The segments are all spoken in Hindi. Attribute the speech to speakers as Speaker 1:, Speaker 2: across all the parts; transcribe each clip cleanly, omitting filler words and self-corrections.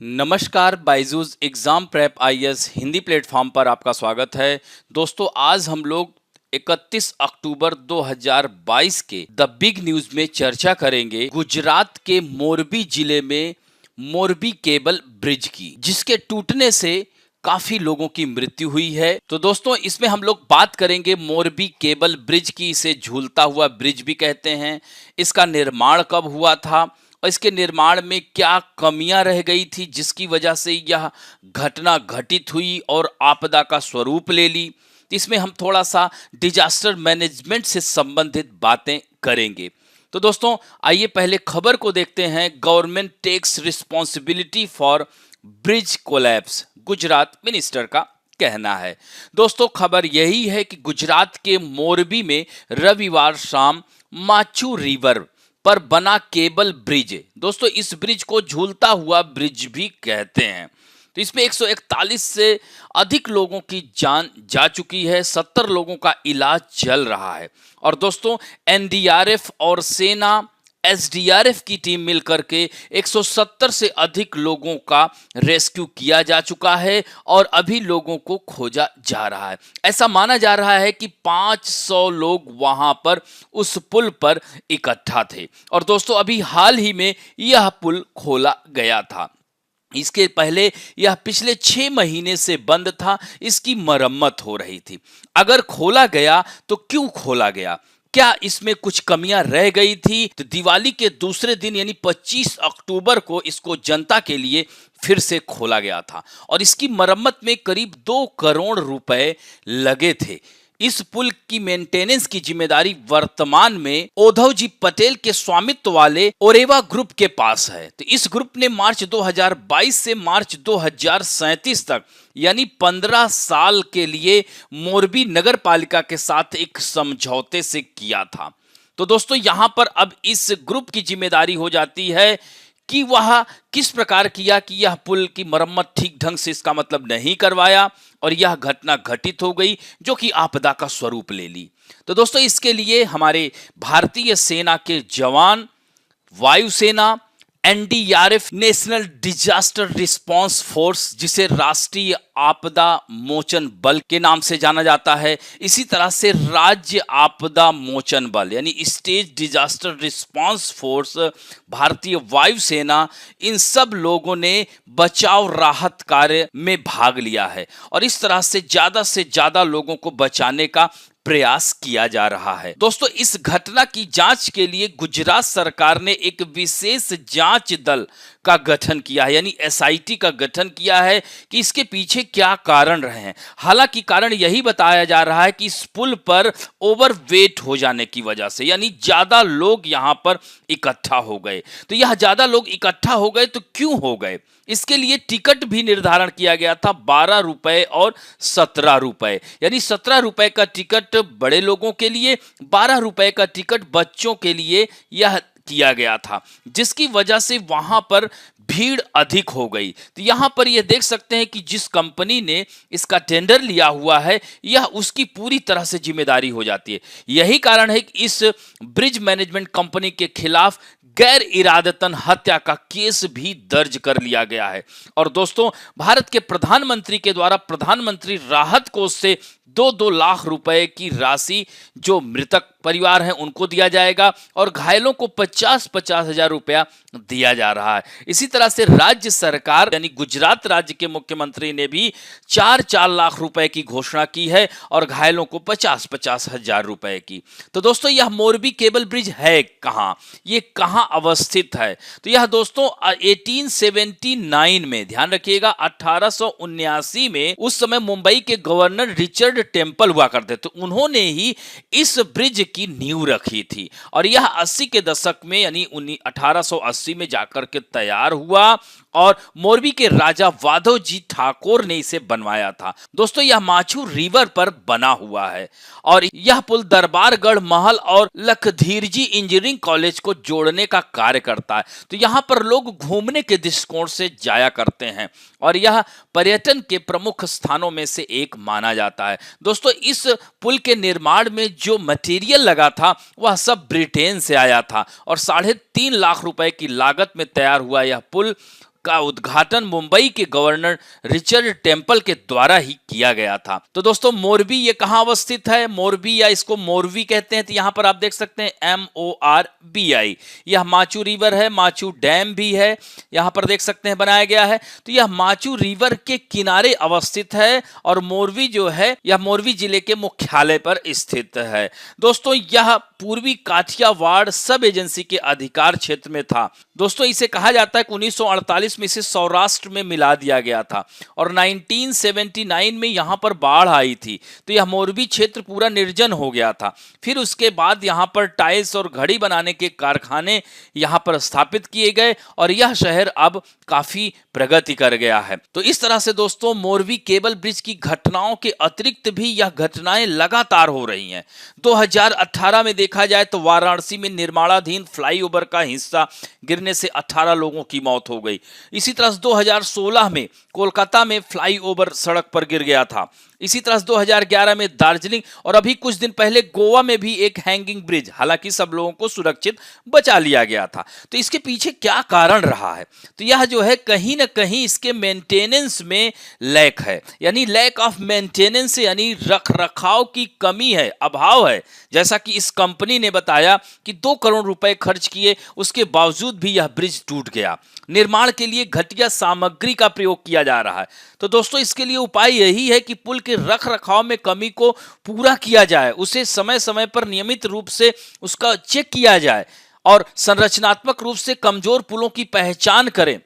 Speaker 1: नमस्कार, Byju's exam prep IAS Hindi platform पर आपका स्वागत है। दोस्तों, आज हम लोग 31 अक्टूबर 2022 के द बिग न्यूज में चर्चा करेंगे गुजरात के मोरबी जिले में मोरबी केबल ब्रिज की, जिसके टूटने से काफी लोगों की मृत्यु हुई है। तो दोस्तों, इसमें हम लोग बात करेंगे मोरबी केबल ब्रिज की। इसे झूलता हुआ ब्रिज भी कहते हैं। इसका निर्माण कब हुआ था और इसके निर्माण में क्या कमियां रह गई थी जिसकी वजह से यह घटना घटित हुई और आपदा का स्वरूप ले ली। इसमें हम थोड़ा सा डिजास्टर मैनेजमेंट से संबंधित बातें करेंगे। तो दोस्तों, आइए पहले खबर को देखते हैं। Government takes responsibility for bridge collapse, Gujarat minister का कहना है। दोस्तों, खबर यही है कि गुजरात के मोरबी में रविवार शाम माचू रिवर पर बना केबल ब्रिज, दोस्तों इस ब्रिज को झूलता हुआ ब्रिज भी कहते हैं। तो इसमें 141 से अधिक लोगों की जान जा चुकी है। 70 लोगों का इलाज चल रहा है। और दोस्तों, एनडीआरएफ और सेना एसडीआरएफ की टीम मिलकर के 170 से अधिक लोगों का रेस्क्यू किया जा चुका है और अभी लोगों को खोजा जा रहा है। ऐसा माना जा रहा है कि 500 लोग वहां पर उस पुल पर इकट्ठा थे। और दोस्तों, अभी हाल ही में यह पुल खोला गया था। इसके पहले यह पिछले 6 महीने से बंद था। इसकी मरम्मत हो रही थी। अगर खोला गया तो क्यों खोला गया? क्या इसमें कुछ कमियां रह गई थी? तो दिवाली के दूसरे दिन यानी 25 अक्टूबर को इसको जनता के लिए फिर से खोला गया था और इसकी मरम्मत में करीब 2 करोड़ रुपए लगे थे। इस पुल की मेंटेनेंस की जिम्मेदारी वर्तमान में उद्धव जी पटेल के स्वामित्व वाले ओरेवा ग्रुप के पास है। तो इस ग्रुप ने मार्च 2022 से मार्च 2037 तक यानी 15 साल के लिए मोरबी नगर पालिका के साथ एक समझौते से किया था। तो दोस्तों, यहां पर अब इस ग्रुप की जिम्मेदारी हो जाती है कि वह किस प्रकार किया कि यह पुल की मरम्मत ठीक ढंग से इसका मतलब नहीं करवाया और यह घटना घटित हो गई जो कि आपदा का स्वरूप ले ली। तो दोस्तों, इसके लिए हमारे भारतीय सेना के जवान, वायुसेना, NDRF national disaster response force, जिसे राष्ट्रीय आपदा मोचन बल के नाम से जाना जाता है, इसी तरह से राज्य आपदा मोचन बल यानी स्टेट डिजास्टर रिस्पांस फोर्स, भारतीय वायुसेना, इन सब लोगों ने बचाव राहत कार्य में भाग लिया है और इस तरह से ज्यादा लोगों को बचाने का प्रयास किया जा रहा है। दोस्तों, इस घटना की जांच के लिए गुजरात सरकार ने एक विशेष जांच दल का गठन किया है यानी एसआईटी का गठन किया है कि इसके पीछे क्या कारण रहे हैं। हालांकि कारण यही बताया जा रहा है कि इस पुल पर ओवरवेट हो जाने की वजह से यानी ज्यादा लोग यहां पर इकट्ठा हो गए। तो यह ज्यादा लोग इकट्ठा हो गए तो क्यों हो गए? इसके लिए टिकट भी निर्धारण किया गया था 12 रुपए और 17 रुपए, यानी 17 रुपए का टिकट बड़े लोगों के लिए, 12 रुपए का टिकट बच्चों के लिए यह किया गया था, जिसकी वजह से वहां पर भीड़ अधिक हो गई। तो यहां पर यह देख सकते हैं कि जिस कंपनी ने इसका टेंडर लिया हुआ है यह उसकी पूरी तरह से जिम्मेदारी हो जाती है। यही कारण है कि इस ब्रिज मैनेजमेंट कंपनी के खिलाफ गैर इरादतन हत्या का केस भी दर्ज कर लिया गया है। और दोस्तों, भारत के प्रधानमंत्री के द्वारा प्रधानमंत्री राहत कोष से 2-2 लाख रुपए की राशि जो मृतक परिवार हैं उनको दिया जाएगा और घायलों को 50-50 हजार रुपया दिया जा रहा है। इसी तरह से राज्य सरकार यानी गुजरात राज्य के मुख्यमंत्री ने भी 4-4 लाख रुपए की घोषणा की है और घायलों को 50-50 हजार रुपए की। तो दोस्तों, यह मोरबी केबल ब्रिज है कहां, ये कहां अवस्थित है? तो यह दोस्तों 1879 में, ध्यान रखिएगा 1879 में, उस समय मुंबई के गवर्नर रिचर्ड टेम्पल हुआ करते थे, उन्होंने ही इस ब्रिज की नींव रखी थी और यह 80 के दशक में यानी 1880 में जाकर के तैयार हुआ और मोरबी के राजा वाधव जी ठाकुर ने इसे बनवाया था। दोस्तों, यह माछू रिवर पर बना हुआ है और यह पुल दरबारगढ़ महल और लखधीरजी इंजीनियरिंग कॉलेज को जोड़ने का कार्य करता है। तो यहां पर लोग घूमने के दृष्टिकोण से जाया करते हैं और यह पर्यटन के प्रमुख स्थानों में से एक माना जाता है। दोस्तों, इस पुल के निर्माण में जो मटेरियल लगा था वह सब ब्रिटेन से आया था और 3.5 लाख रुपए की लागत में तैयार हुआ यह पुल का उद्घाटन मुंबई के गवर्नर रिचर्ड टेम्पल के द्वारा ही किया गया था। तो दोस्तों मोरबी ये कहाँ अवस्थित है? मोरबी या इसको मोरवी कहते हैं। तो यहाँ पर आप देख सकते हैं MORBI। यह माचू रिवर है, माचू डैम भी है, यहाँ पर देख सकते हैं बनाया गया है। तो यह माचू रिवर के किनारे अवस्थित है और मोरवी जो है यह मोरवी जिले के मुख्यालय पर स्थित है। दोस्तों यह पूर्वी काठियावाड़ सब एजेंसी के अधिकार क्षेत्र में था। दोस्तों इसे कहा जाता है कि 1948 में इसे सौराष्ट्र में मिला दिया गया था और 1979 में यहां पर बाढ़ आई थी, तो यह मोरबी क्षेत्र पूरा निर्जन हो गया था। फिर उसके बाद यहां पर टाइल्स और घड़ी बनाने के कारखाने यहां पर स्थापित किए गए और यह शहर अब काफी प्रगति कर गया है। तो इस तरह से दोस्तों मोरबी केबल ब्रिज की घटनाओं के अतिरिक्त भी यह घटनाएं लगातार हो रही हैं। 2018 में देखा जाए तो वाराणसी में निर्माणाधीन फ्लाईओवर का हिस्सा गिरने से 18 लोगों की मौत हो गई। इसी तरह 2016 में कोलकाता में फ्लाईओवर सड़क पर गिर गया था। इसी तरह 2011 में दार्जिलिंग और अभी कुछ दिन पहले गोवा में भी एक हैंगिंग ब्रिज, हालांकि सब लोगों को सुरक्षित बचा लिया गया था। तो इसके पीछे क्या कारण रहा है? तो यह जो है कहीं ना कहीं इसके मेंटेनेंस में लैक है, यानी लैक ऑफ मेंटेनेंस, यानी रख रखाव की कमी है, अभाव है। जैसा कि इस कंपनी ने बताया कि 2 करोड़ रुपए खर्च किए, उसके बावजूद भी यह ब्रिज टूट गया। निर्माण के लिए घटिया सामग्री का प्रयोग किया जा रहा है। तो दोस्तों इसके लिए उपाय यही है कि पुल के रख रखाव में कमी को पूरा किया जाए, उसे समय समय पर नियमित रूप से उसका चेक किया जाए और संरचनात्मक रूप से कमजोर पुलों की पहचान करें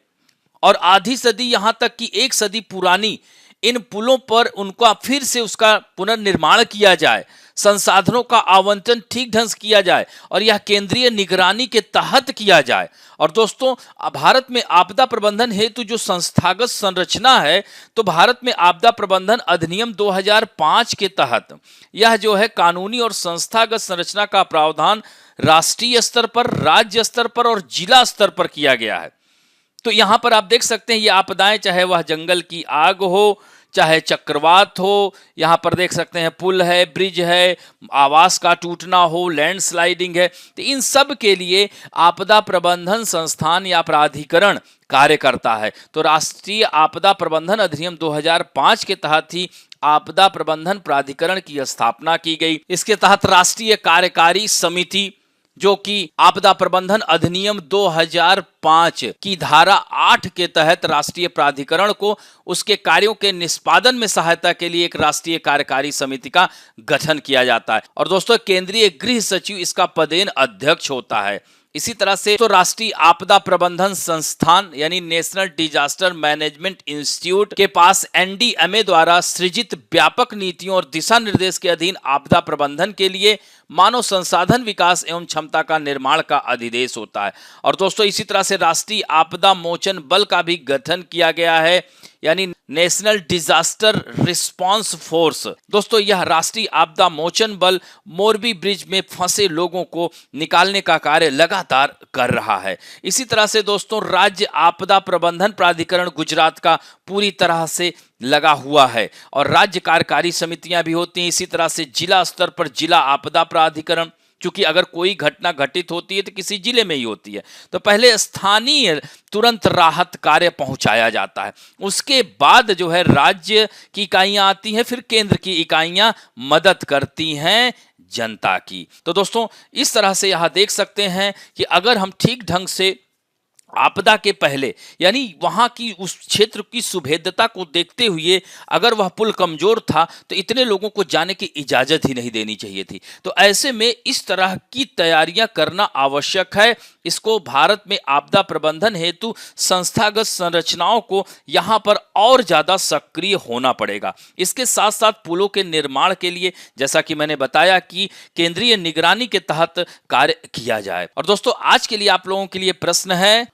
Speaker 1: और आधी सदी यहां तक कि 1 सदी पुरानी इन पुलों पर उनका फिर से उसका पुनर्निर्माण किया जाए, संसाधनों का आवंटन ठीक ढंग से किया जाए और यह केंद्रीय निगरानी के तहत किया जाए। और दोस्तों भारत में आपदा प्रबंधन हेतु जो संस्थागत संरचना है, तो भारत में आपदा प्रबंधन अधिनियम 2005 के तहत यह जो है कानूनी और संस्थागत संरचना का प्रावधान राष्ट्रीय स्तर पर, राज्य स्तर पर और जिला स्तर पर किया गया है। तो यहां पर आप देख सकते हैं ये आपदाएं, चाहे वह जंगल की आग हो, चाहे चक्रवात हो, यहाँ पर देख सकते हैं पुल है, ब्रिज है, आवास का टूटना हो, लैंडस्लाइडिंग है, तो इन सब के लिए आपदा प्रबंधन संस्थान या प्राधिकरण कार्य करता है। तो राष्ट्रीय आपदा प्रबंधन अधिनियम 2005 के तहत ही आपदा प्रबंधन प्राधिकरण की स्थापना की गई। इसके तहत राष्ट्रीय कार्यकारी समिति, जो कि आपदा प्रबंधन अधिनियम 2005 की धारा 8 के तहत राष्ट्रीय प्राधिकरण को उसके कार्यों के निष्पादन में सहायता के लिए एक राष्ट्रीय कार्यकारी समिति का गठन किया जाता है। और दोस्तों केंद्रीय गृह सचिव इसका पदेन अध्यक्ष होता है। इसी तरह से तो राष्ट्रीय आपदा प्रबंधन संस्थान यानी नेशनल डिजास्टर मैनेजमेंट इंस्टीट्यूट के पास NDMA द्वारा सृजित व्यापक नीतियों और दिशा निर्देश के अधीन आपदा प्रबंधन के लिए मानव संसाधन विकास एवं क्षमता का निर्माण का अधिदेश होता है। और दोस्तों इसी तरह से राष्ट्रीय आपदा मोचन बल का भी गठन किया गया है, यानी नेशनल डिजास्टर रिस्पांस फोर्स। दोस्तों यह राष्ट्रीय आपदा मोचन बल मोरबी ब्रिज में फंसे लोगों को निकालने का कार्य लगातार कर रहा है। इसी तरह से दोस्तों राज्य आपदा प्रबंधन प्राधिकरण गुजरात का पूरी तरह से लगा हुआ है और राज्य कार्यकारी समितियां भी होती हैं। इसी तरह से जिला स्तर पर जिला आपदा प्राधिकरण, क्योंकि अगर कोई घटना घटित होती है तो किसी जिले में ही होती है, तो पहले स्थानीय तुरंत राहत कार्य पहुंचाया जाता है, उसके बाद जो है राज्य की इकाइयां आती हैं, फिर केंद्र की इकाइयां मदद करती हैं जनता की। तो दोस्तों इस तरह से यहां देख सकते हैं कि अगर हम ठीक ढंग से आपदा के पहले यानी वहां की उस क्षेत्र की सुभेद्यता को देखते हुए अगर वह पुल कमजोर था तो इतने लोगों को जाने की इजाजत ही नहीं देनी चाहिए थी। तो ऐसे में इस तरह की तैयारियां करना आवश्यक है। इसको भारत में आपदा प्रबंधन हेतु संस्थागत संरचनाओं को यहां पर और ज्यादा सक्रिय होना पड़ेगा। इसके साथ साथ पुलों के निर्माण के लिए जैसा कि मैंने बताया कि केंद्रीय निगरानी के तहत कार्य किया जाए। और दोस्तों आज के लिए आप लोगों के लिए प्रश्न है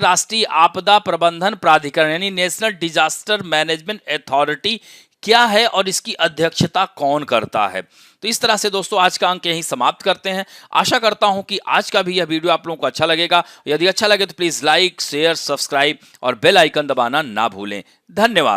Speaker 1: राष्ट्रीय आपदा प्रबंधन प्राधिकरण यानी नेशनल डिजास्टर मैनेजमेंट अथॉरिटी क्या है और इसकी अध्यक्षता कौन करता है। तो इस तरह से दोस्तों आज का अंक यहीं समाप्त करते हैं। आशा करता हूं कि आज का भी यह वीडियो आप लोगों को अच्छा लगेगा। यदि अच्छा लगे तो प्लीज लाइक, शेयर, सब्सक्राइब और बेल आइकन दबाना ना भूलें। धन्यवाद।